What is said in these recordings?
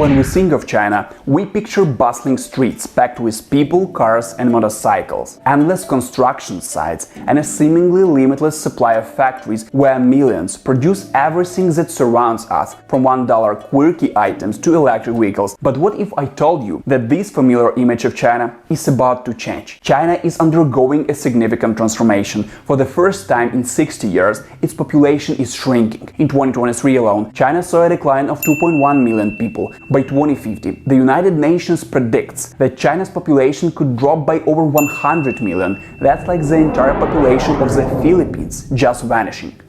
When we think of China, we picture bustling streets packed with people, cars and motorcycles, endless construction sites and a seemingly limitless supply of factories where millions produce everything that surrounds us, from $1 quirky items to electric vehicles. But what if I told you that this familiar image of China is about to change? China is undergoing a significant transformation. For the first time in 60 years, its population is shrinking. In 2023 alone, China saw a decline of 2.1 million people. By 2050, the United Nations predicts that China's population could drop by over 100 million. That's like the entire population of the Philippines just vanishing.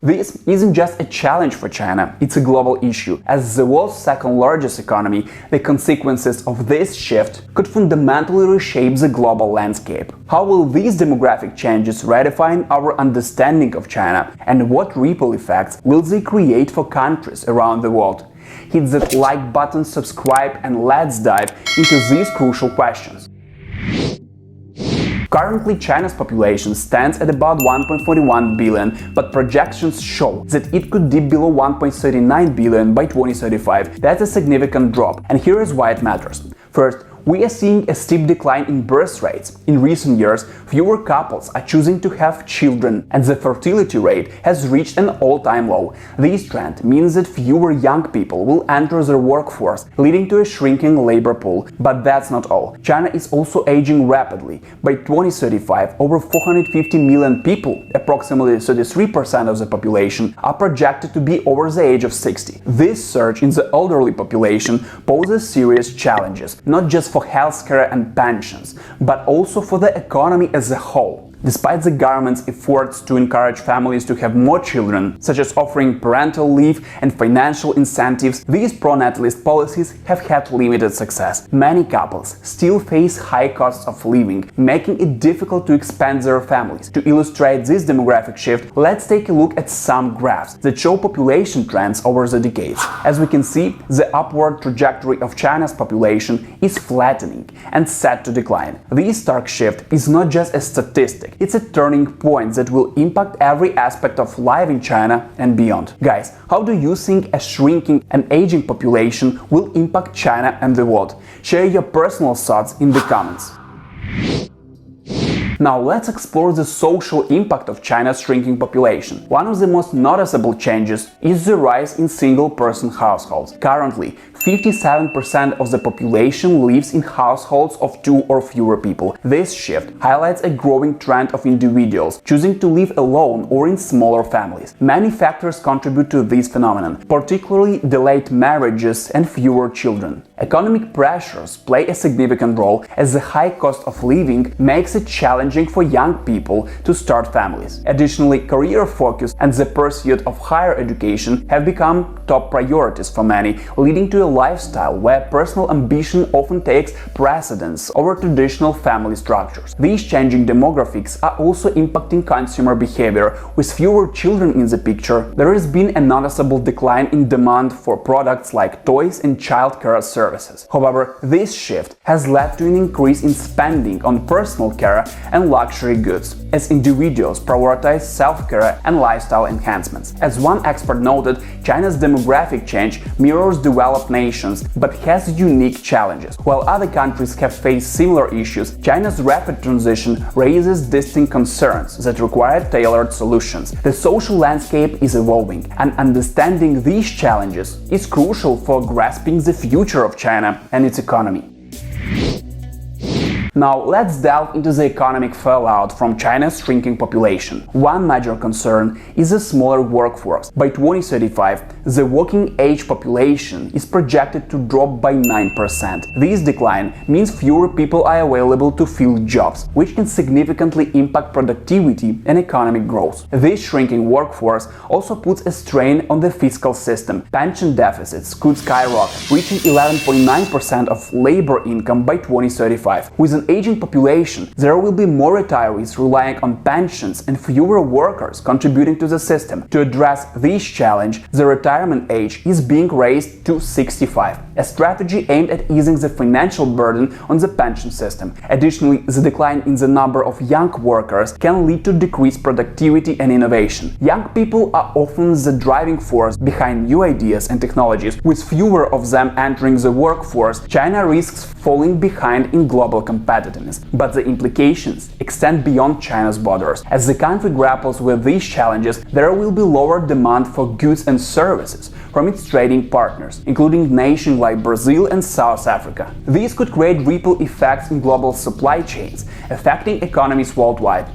This isn't just a challenge for China, it's a global issue. As the world's second largest economy, the consequences of this shift could fundamentally reshape the global landscape. How will these demographic changes redefine our understanding of China, and what ripple effects will they create for countries around the world? Hit that like button, subscribe, and let's dive into these crucial questions. Currently, China's population stands at about 1.41 billion, but projections show that it could dip below 1.39 billion by 2035. That's a significant drop, and here is why it matters. First, we are seeing a steep decline in birth rates. In recent years, fewer couples are choosing to have children, and the fertility rate has reached an all-time low. This trend means that fewer young people will enter the workforce, leading to a shrinking labor pool. But that's not all. China is also aging rapidly. By 2035, over 450 million people, approximately 33% of the population, are projected to be over the age of 60. This surge in the elderly population poses serious challenges, not just for healthcare and pensions, but also for the economy as a whole. Despite the government's efforts to encourage families to have more children, such as offering parental leave and financial incentives, these pro-natalist policies have had limited success. Many couples still face high costs of living, making it difficult to expand their families. To illustrate this demographic shift, let's take a look at some graphs that show population trends over the decades. As we can see, the upward trajectory of China's population is flattening and set to decline. This stark shift is not just a statistic. It's a turning point that will impact every aspect of life in China and beyond. Guys, how do you think a shrinking and aging population will impact China and the world? Share your personal thoughts in the comments. Now let's explore the social impact of China's shrinking population. One of the most noticeable changes is the rise in single-person households. Currently, 57% of the population lives in households of 2 or fewer people. This shift highlights a growing trend of individuals choosing to live alone or in smaller families. Many factors contribute to this phenomenon, particularly delayed marriages and fewer children. Economic pressures play a significant role, as the high cost of living makes it challenging for young people to start families. Additionally, career focus and the pursuit of higher education have become top priorities for many, leading to a lifestyle where personal ambition often takes precedence over traditional family structures. These changing demographics are also impacting consumer behavior. With fewer children in the picture, there has been a noticeable decline in demand for products like toys and childcare services. However, this shift has led to an increase in spending on personal care and luxury goods, as individuals prioritize self-care and lifestyle enhancements. As one expert noted, China's demographic change mirrors developed nations but has unique challenges. While other countries have faced similar issues, China's rapid transition raises distinct concerns that require tailored solutions. The social landscape is evolving, and understanding these challenges is crucial for grasping the future of China and its economy. Now let's delve into the economic fallout from China's shrinking population. One major concern is a smaller workforce. By 2035, the working age population is projected to drop by 9%. This decline means fewer people are available to fill jobs, which can significantly impact productivity and economic growth. This shrinking workforce also puts a strain on the fiscal system. Pension deficits could skyrocket, reaching 11.9% of labor income by 2035. With an aging population, there will be more retirees relying on pensions and fewer workers contributing to the system. To address this challenge, the retirement age is being raised to 65. a strategy aimed at easing the financial burden on the pension system. Additionally, the decline in the number of young workers can lead to decreased productivity and innovation. Young people are often the driving force behind new ideas and technologies. With fewer of them entering the workforce, China risks falling behind in global competitiveness. But the implications extend beyond China's borders. As the country grapples with these challenges, there will be lower demand for goods and services from its trading partners, including nations like Brazil and South Africa. These could create ripple effects in global supply chains, affecting economies worldwide.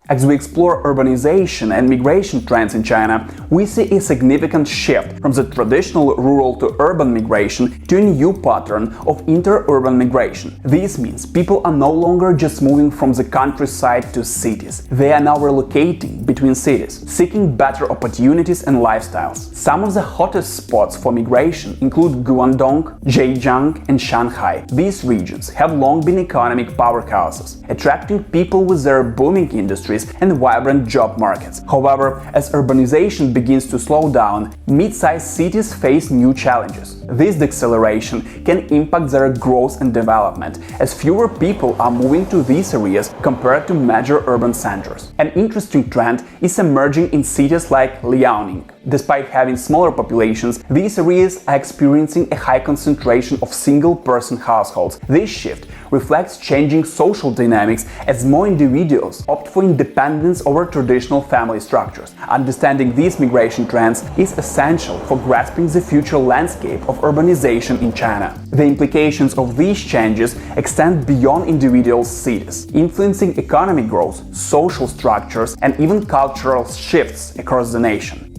As we explore urbanization and migration trends in China, we see a significant shift from the traditional rural to urban migration to a new pattern of inter-urban migration. This means people are no longer just moving from the countryside to cities. They are now relocating between cities, seeking better opportunities and lifestyles. Some of the hottest spots for migration include Guangdong, Zhejiang, and Shanghai. These regions have long been economic powerhouses, attracting people with their booming industries and vibrant job markets. However, as urbanization begins to slow down, mid-sized cities face new challenges. This deceleration can impact their growth and development, as fewer people are moving to these areas compared to major urban centers. An interesting trend is emerging in cities like Liaoning. Despite having smaller populations, these areas are experiencing a high concentration of single-person households. This shift reflects changing social dynamics as more individuals opt for independence over traditional family structures. Understanding these migration trends is essential for grasping the future landscape of urbanization in China. The implications of these changes extend beyond individual cities, influencing economic growth, social structures, and even cultural shifts across the nation.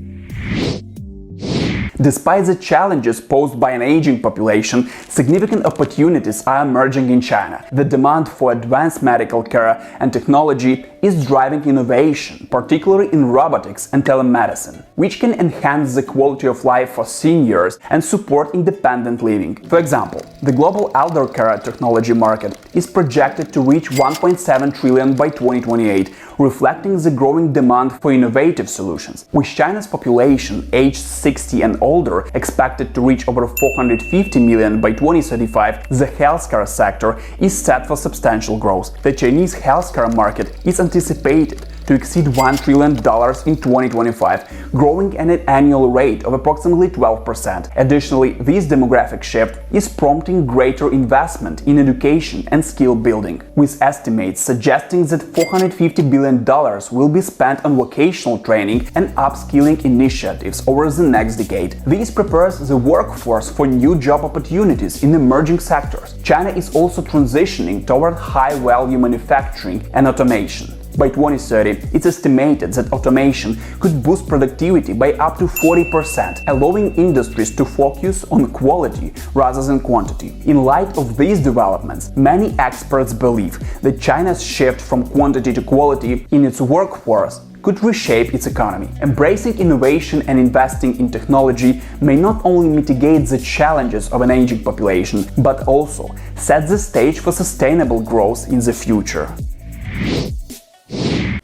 Despite the challenges posed by an aging population, significant opportunities are emerging in China. The demand for advanced medical care and technology is driving innovation, particularly in robotics and telemedicine, which can enhance the quality of life for seniors and support independent living. For example, the global elder care technology market is projected to reach 1.7 trillion by 2028, reflecting the growing demand for innovative solutions. With China's population aged 60 and older expected to reach over 450 million by 2035, the healthcare sector is set for substantial growth. The Chinese healthcare market is anticipated to exceed $1 trillion in 2025, growing at an annual rate of approximately 12%. Additionally, this demographic shift is prompting greater investment in education and skill building, with estimates suggesting that $450 billion will be spent on vocational training and upskilling initiatives over the next decade. This prepares the workforce for new job opportunities in emerging sectors. China is also transitioning toward high-value manufacturing and automation. By 2030, it's estimated that automation could boost productivity by up to 40%, allowing industries to focus on quality rather than quantity. In light of these developments, many experts believe that China's shift from quantity to quality in its workforce could reshape its economy. Embracing innovation and investing in technology may not only mitigate the challenges of an aging population, but also set the stage for sustainable growth in the future.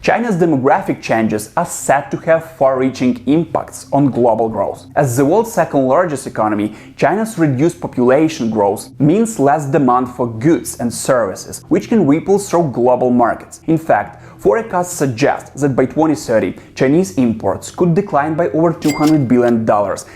China's demographic changes are set to have far-reaching impacts on global growth. As the world's second-largest economy, China's reduced population growth means less demand for goods and services, which can ripple through global markets. In fact, forecasts suggest that by 2030, Chinese imports could decline by over $200 billion,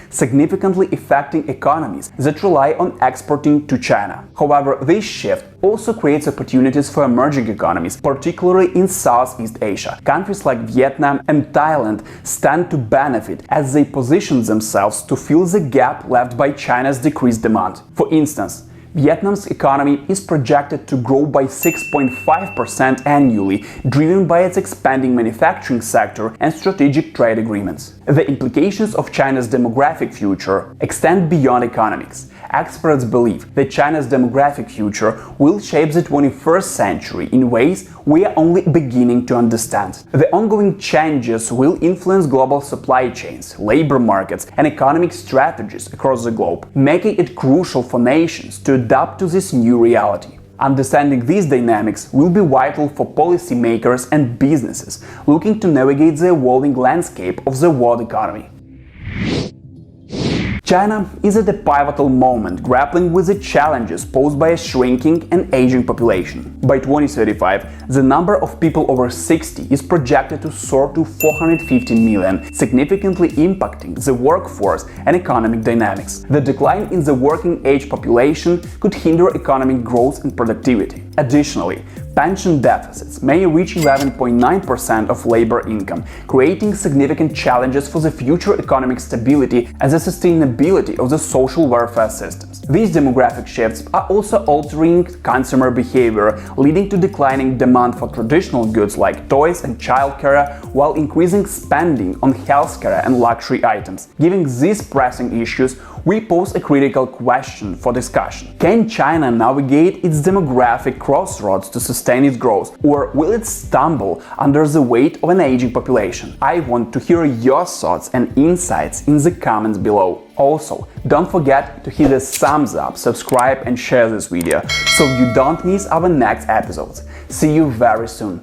significantly affecting economies that rely on exporting to China. However, this shift also creates opportunities for emerging economies, particularly in Southeast Asia. Countries like Vietnam and Thailand stand to benefit as they position themselves to fill the gap left by China's decreased demand. For instance, Vietnam's economy is projected to grow by 6.5% annually, driven by its expanding manufacturing sector and strategic trade agreements. The implications of China's demographic future extend beyond economics. Experts believe that China's demographic future will shape the 21st century in ways we are only beginning to understand. The ongoing changes will influence global supply chains, labor markets, and economic strategies across the globe, making it crucial for nations to adapt to this new reality. Understanding these dynamics will be vital for policymakers and businesses looking to navigate the evolving landscape of the world economy. China is at a pivotal moment, grappling with the challenges posed by a shrinking and aging population. By 2035, the number of people over 60 is projected to soar to 450 million, significantly impacting the workforce and economic dynamics. The decline in the working-age population could hinder economic growth and productivity. Additionally, pension deficits may reach 11.9% of labor income, creating significant challenges for the future economic stability and the sustainability of the social welfare systems. These demographic shifts are also altering consumer behavior, leading to declining demand for traditional goods like toys and childcare, while increasing spending on healthcare and luxury items. Given these pressing issues, we pose a critical question for discussion. Can China navigate its demographic crossroads to sustain its growth, or will it stumble under the weight of an aging population? I want to hear your thoughts and insights in the comments below. Also, don't forget to hit the thumbs up, subscribe and share this video so you don't miss our next episodes. See you very soon.